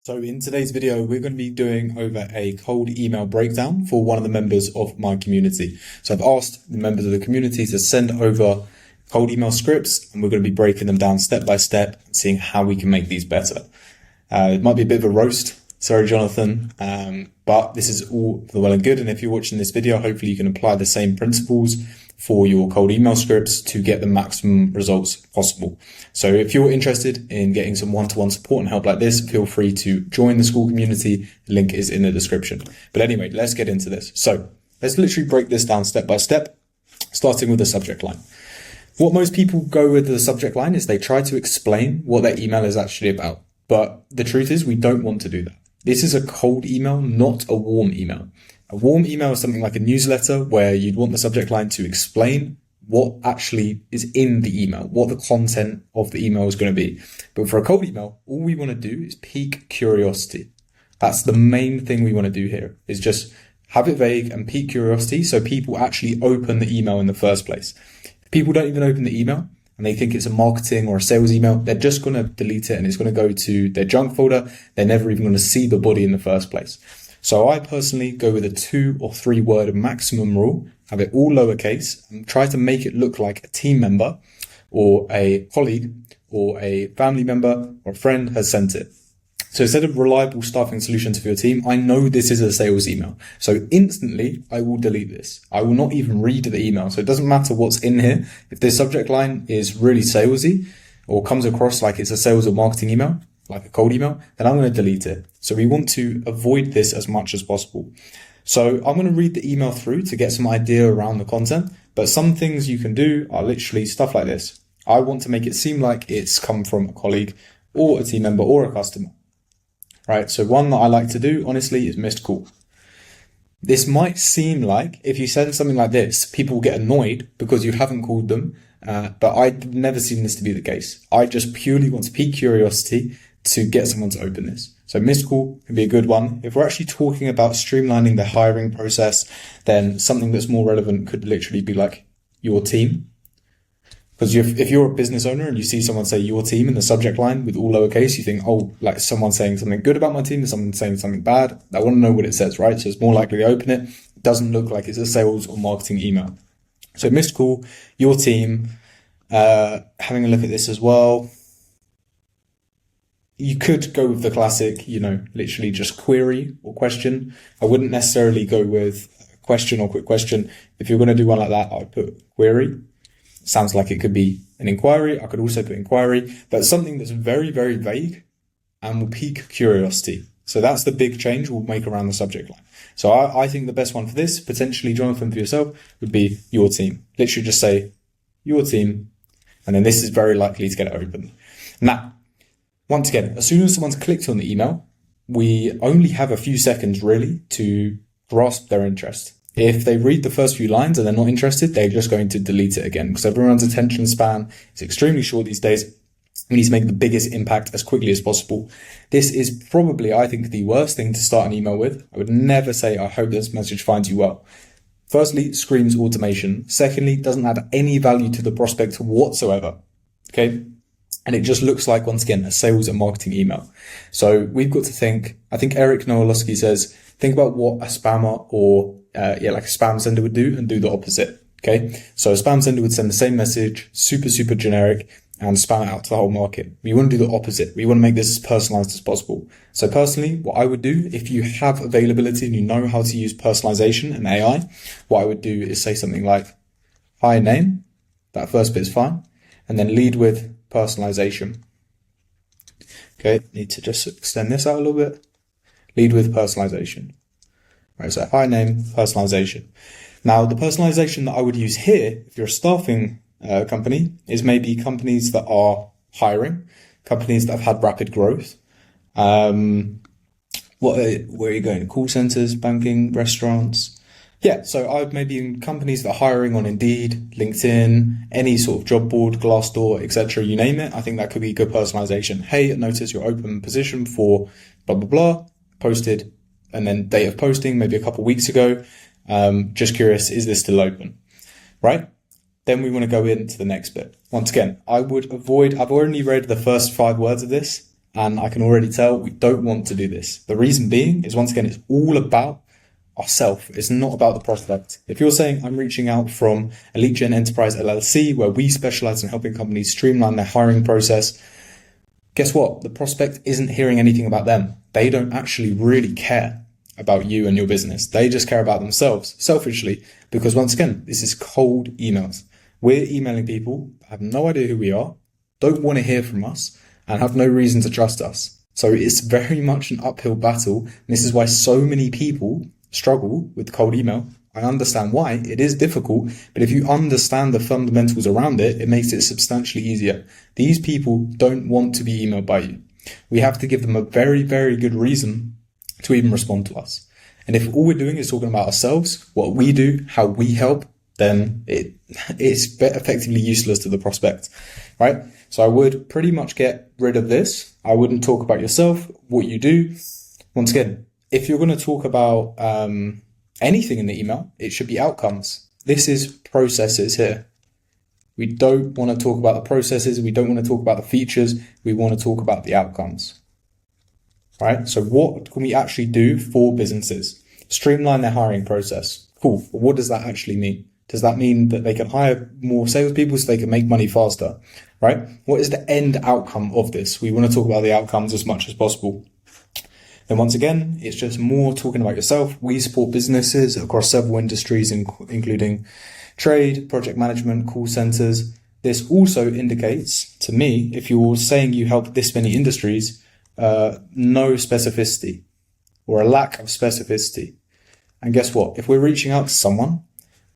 So in today's video, we're going to be doing over a cold email breakdown for one of the members of my community. So I've asked the members of the community to send over cold email scripts, and we're going to be breaking them down step by step and seeing how we can make these better. It might be a bit of a roast. Sorry, Jonathan, but this is all for the well and good. And if you're watching this video, hopefully you can apply the same principles for your cold email scripts to get the maximum results possible. So if you're interested in getting some one-to-one support and help like this, feel free to join the school community. The link is in the description. But anyway, let's get into this. So let's literally break this down step by step, starting with the subject line. What most people go with the subject line is they try to explain what their email is actually about. But the truth is we don't want to do that. This is a cold email, not a warm email. A warm email is something like a newsletter where you'd want the subject line to explain what actually is in the email, what the content of the email is going to be. But for a cold email, all we want to do is pique curiosity. That's the main thing we want to do here, is just have it vague and pique curiosity so people actually open the email in the first place. If people don't even open the email and they think it's a marketing or a sales email, they're just going to delete it and it's going to go to their junk folder. They're never even going to see the body in the first place. So I personally go with a 2 or 3 word maximum rule, have it all lowercase, and try to make it look like a team member or a colleague or a family member or a friend has sent it. So instead of reliable staffing solutions for your team, I know this is a sales email. So instantly I will delete this. I will not even read the email. So it doesn't matter what's in here. If this subject line is really salesy or comes across like it's a sales or marketing email, like a cold email, then I'm going to delete it. So we want to avoid this as much as possible. So I'm going to read the email through to get some idea around the content, but some things you can do are literally stuff like this. I want to make it seem like it's come from a colleague or a team member or a customer. Right. So one that I like to do, honestly, is missed call. This might seem like if you send something like this, people get annoyed because you haven't called them. But I've never seen this to be the case. I just purely want to pique curiosity to get someone to open this. So missed call can be a good one. If we're actually talking about streamlining the hiring process, then something that's more relevant could literally be like your team. Because if you're a business owner and you see someone say your team in the subject line with all lowercase, you think, oh, like someone's saying something good about my team, and someone's saying something bad. I want to know what it says, right? So it's more likely to open it. It doesn't look like it's a sales or marketing email. So missed call, your team, having a look at this as well. You could go with the classic, literally just query or question. I wouldn't necessarily go with question or quick question. If you're going to do one like that, I'd put query. Sounds like it could be an inquiry. I could also put inquiry, but something that's very, very vague and will pique curiosity. So that's the big change we'll make around the subject line. So I think the best one for this, potentially Jonathan for yourself, would be your team. Literally just say your team, and then this is very likely to get it open. Now, once again, as soon as someone's clicked on the email, we only have a few seconds really to grasp their interest. If they read the first few lines and they're not interested, they're just going to delete it again, because everyone's attention span is extremely short these days. We need to make the biggest impact as quickly as possible. This is probably, I think, the worst thing to start an email with. I would never say, I hope this message finds you well. Firstly, screams automation. Secondly, doesn't add any value to the prospect whatsoever. Okay. And it just looks like, once again, a sales and marketing email. So we've got to think, I think Eric Nowalowski says, think about what a spammer or like a spam sender would do and do the opposite. Okay. So a spam sender would send the same message, super, super generic, and spam it out to the whole market. We want to do the opposite. We want to make this as personalized as possible. So personally, what I would do, if you have availability and you know how to use personalization and AI, what I would do is say something like, hi name. That first bit is fine. And then lead with personalization. Okay. Need to just extend this out a little bit. Lead with personalization. Right. So hi name, personalization. Now the personalization that I would use here, if you're a staffing company, is maybe companies that are hiring, companies that have had rapid growth. Where are you going? Call centers, banking, restaurants. Yeah, so I'd maybe in companies that are hiring on Indeed, LinkedIn, any sort of job board, Glassdoor, etc., you name it. I think that could be good personalization. Hey, notice your open position for blah, blah, blah, posted, and then date of posting, maybe a couple of weeks ago. Just curious, is this still open? Right? Then we want to go into the next bit. Once again, I've only read the first 5 words of this. And I can already tell we don't want to do this. The reason being is, once again, it's all about ourself. It's not about the prospect. If you're saying I'm reaching out from Elite Gen Enterprise LLC, where we specialize in helping companies streamline their hiring process, guess what? The prospect isn't hearing anything about them. They don't actually really care about you and your business. They just care about themselves, selfishly, because once again, this is cold emails. We're emailing people, have no idea who we are, don't want to hear from us, and have no reason to trust us. So it's very much an uphill battle. And this is why so many people struggle with cold email. I understand why. It is difficult, but if you understand the fundamentals around it, it makes it substantially easier. These people don't want to be emailed by you. We have to give them a very, very good reason to even respond to us. And if all we're doing is talking about ourselves, what we do, how we help, then it's effectively useless to the prospect, right? So I would pretty much get rid of this. I wouldn't talk about yourself, what you do. Once again, if you're going to talk about anything in the email, it should be outcomes. This is processes here. We don't want to talk about the processes. We don't want to talk about the features. We want to talk about the outcomes, right? So what can we actually do for businesses? Streamline their hiring process. Cool. But what does that actually mean? Does that mean that they can hire more salespeople so they can make money faster, right? What is the end outcome of this? We want to talk about the outcomes as much as possible. And once again, it's just more talking about yourself. We support businesses across several industries, including trade, project management, call centers. This also indicates to me, if you're saying you help this many industries, no specificity or a lack of specificity. And guess what? If we're reaching out to someone,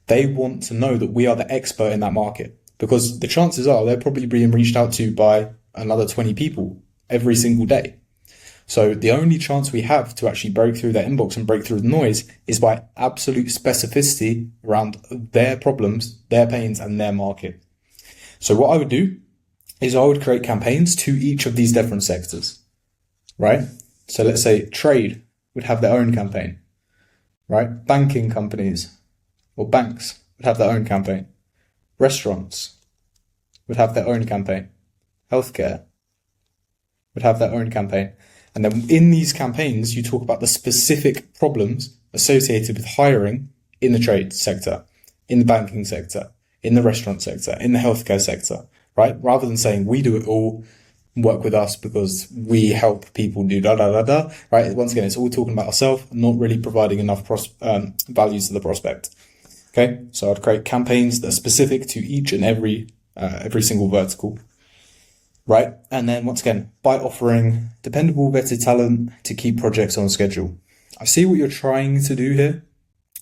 they want to know that we are the expert in that market, because the chances are they're probably being reached out to by another 20 people every single day. So the only chance we have to actually break through their inbox and break through the noise is by absolute specificity around their problems, their pains, and their market. So what I would do is I would create campaigns to each of these different sectors, right? So let's say trade would have their own campaign, right? Banking companies or banks would have their own campaign. Restaurants would have their own campaign. Healthcare would have their own campaign. And then in these campaigns, you talk about the specific problems associated with hiring in the trade sector, in the banking sector, in the restaurant sector, in the healthcare sector, right? Rather than saying we do it all, work with us because we help people do da da da da, right? Once again, it's all talking about ourselves, not really providing enough values to the prospect. Okay, so I'd create campaigns that are specific to each and every single vertical. Right, and then once again, by offering dependable vetted talent to keep projects on schedule. I see what you're trying to do here.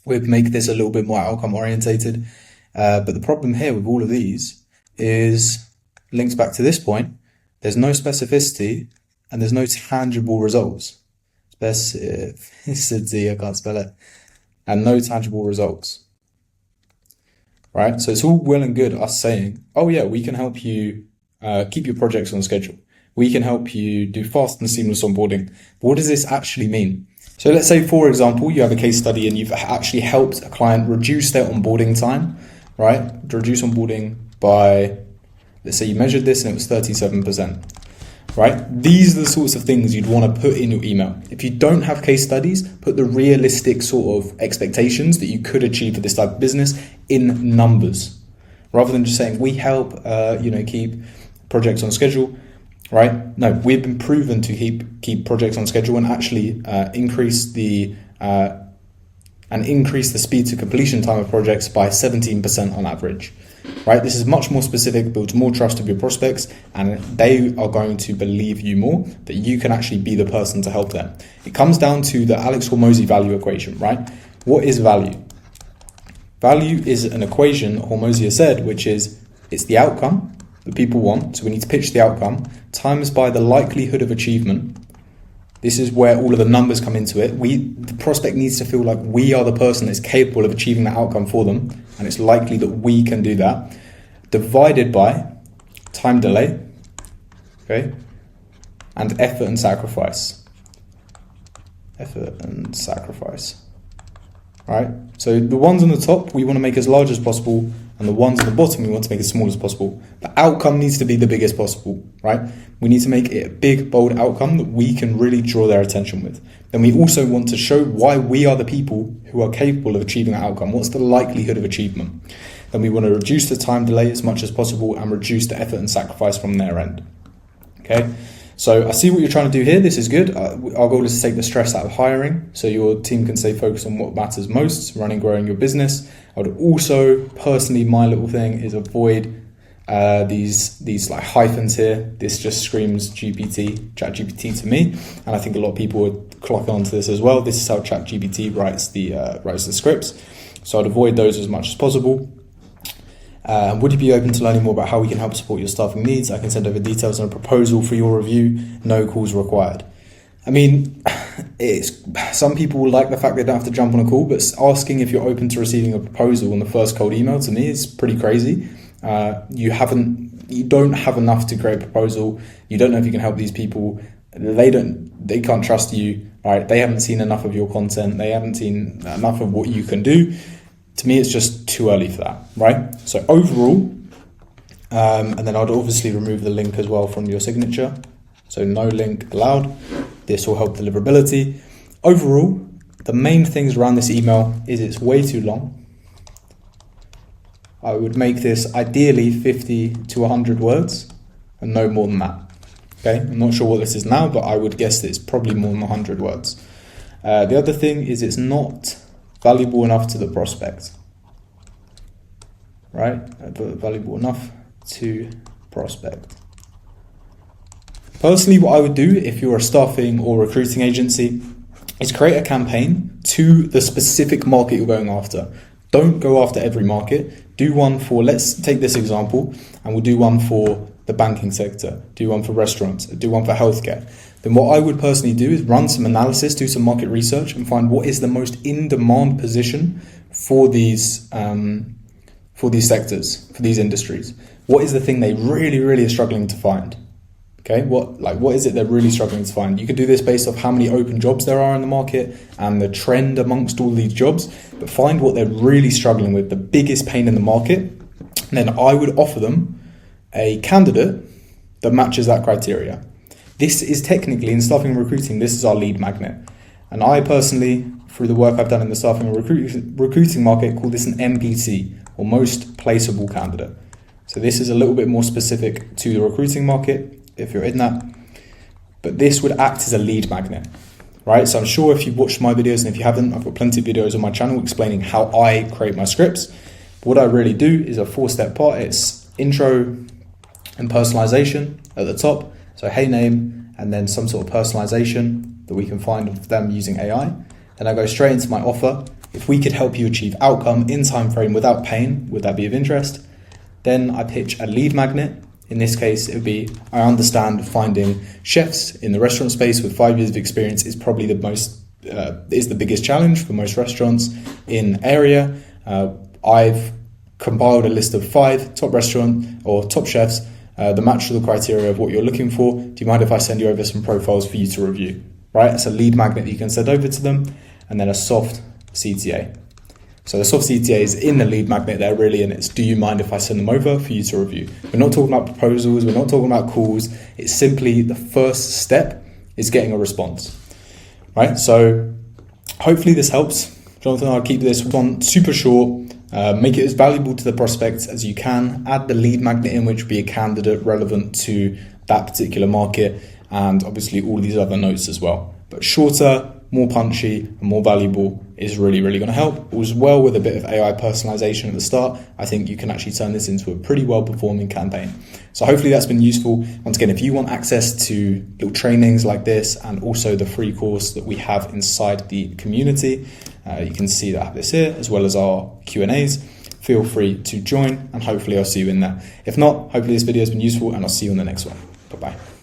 We'd make this a little bit more outcome orientated. But the problem here with all of these is links back to this point. There's no specificity and there's no tangible results. Specificity, I can't spell it. And no tangible results. Right, so it's all well and good us saying, oh yeah, we can help you keep your projects on schedule. We can help you do fast and seamless onboarding. But what does this actually mean? So let's say, for example, you have a case study and you've actually helped a client reduce their onboarding time, right? Reduce onboarding by, let's say you measured this and it was 37%, right? These are the sorts of things you'd want to put in your email. If you don't have case studies, put the realistic sort of expectations that you could achieve for this type of business in numbers, rather than just saying we help, keep projects on schedule, right? No, we've been proven to keep projects on schedule and actually increase the speed to completion time of projects by 17% on average, right? This is much more specific, builds more trust of your prospects, and they are going to believe you more that you can actually be the person to help them. It comes down to the Alex Hormozi value equation, right? What is value? Value is an equation Hormozi has said, which is it's the outcome that people want. So we need to pitch the outcome times by the likelihood of achievement. This is where all of the numbers come into it. The prospect needs to feel like we are the person that's capable of achieving that outcome for them, and it's likely that we can do that, divided by time delay, okay, and effort and sacrifice. Effort and sacrifice. Right? So the ones on the top, we want to make as large as possible, and the ones at the bottom we want to make as small as possible. The outcome needs to be the biggest possible, right? We need to make it a big, bold outcome that we can really draw their attention with. Then we also want to show why we are the people who are capable of achieving that outcome. What's the likelihood of achievement? Then we want to reduce the time delay as much as possible and reduce the effort and sacrifice from their end. Okay, so I see what you're trying to do here. This is good. Our goal is to take the stress out of hiring so your team can stay focused on what matters most, running, growing your business. I would also, personally, my little thing is avoid these like hyphens here. This just screams ChatGPT to me, and I think a lot of people would clock onto this as well. This is how ChatGPT writes the scripts, so I'd avoid those as much as possible. Would you be open to learning more about how we can help support your staffing needs? I can send over details and a proposal for your review. No calls required. I mean, some people like the fact they don't have to jump on a call, but asking if you're open to receiving a proposal on the first cold email to me is pretty crazy. You don't have enough to create a proposal. You don't know if you can help these people. They can't trust you, right? They haven't seen enough of your content. They haven't seen enough of what you can do. To me, it's just too early for that, right? So overall, and then I'd obviously remove the link as well from your signature. So no link allowed. This will help deliverability. Overall, the main things around this email is it's way too long. I would make this ideally 50 to 100 words and no more than that. Okay, I'm not sure what this is now, but I would guess that it's probably more than 100 words. The other thing is it's not valuable enough to the prospect, right? Valuable enough to prospect. Personally, what I would do if you're a staffing or recruiting agency is create a campaign to the specific market you're going after. Don't go after every market. Do one for, let's take this example, and we'll do one for the banking sector, do one for restaurants, do one for healthcare. Then what I would personally do is run some analysis, do some market research, and find what is the most in-demand position for these sectors, for these industries. What is the thing they really are struggling to find? Okay, what is it they're really struggling to find? You can do this based off how many open jobs there are in the market and the trend amongst all these jobs, but find what they're really struggling with, the biggest pain in the market, and then I would offer them a candidate that matches that criteria. This is technically, in staffing and recruiting, this is our lead magnet. And I personally, through the work I've done in the staffing and recruiting market, call this an MPC, or most placeable candidate. So this is a little bit more specific to the recruiting market, if you're in that. But this would act as a lead magnet, right? So I'm sure if you've watched my videos, and if you haven't, I've got plenty of videos on my channel explaining how I create my scripts. But what I really do is a 4-step part. It's intro and personalization at the top. So hey name, and then some sort of personalization that we can find of them using AI. Then I go straight into my offer. If we could help you achieve outcome in time frame without pain, would that be of interest? Then I pitch a lead magnet. In this case, it would be, I understand finding chefs in the restaurant space with 5 years of experience is probably is the biggest challenge for most restaurants in area. I've compiled a list of 5 top restaurant or top chefs that match the criteria of what you're looking for. Do you mind if I send you over some profiles for you to review? Right, it's a lead magnet that you can send over to them, and then a soft CTA. So the soft CTA is in the lead magnet there really, and it's, do you mind if I send them over for you to review? We're not talking about proposals, we're not talking about calls. It's simply the first step is getting a response, right? So hopefully this helps. Jonathan, I'll keep this one super short. Make it as valuable to the prospects as you can. Add the lead magnet in, which would be a candidate relevant to that particular market, and obviously all these other notes as well. But shorter, more punchy, and more valuable is really going to help. As well, with a bit of AI personalization at the start, I think you can actually turn this into a pretty well-performing campaign. So hopefully that's been useful. Once again, if you want access to little trainings like this, and also the free course that we have inside the community, you can see that this here, as well as our Q&As. Feel free to join, and hopefully I'll see you in there. If not, hopefully this video has been useful, and I'll see you on the next one. Bye-bye.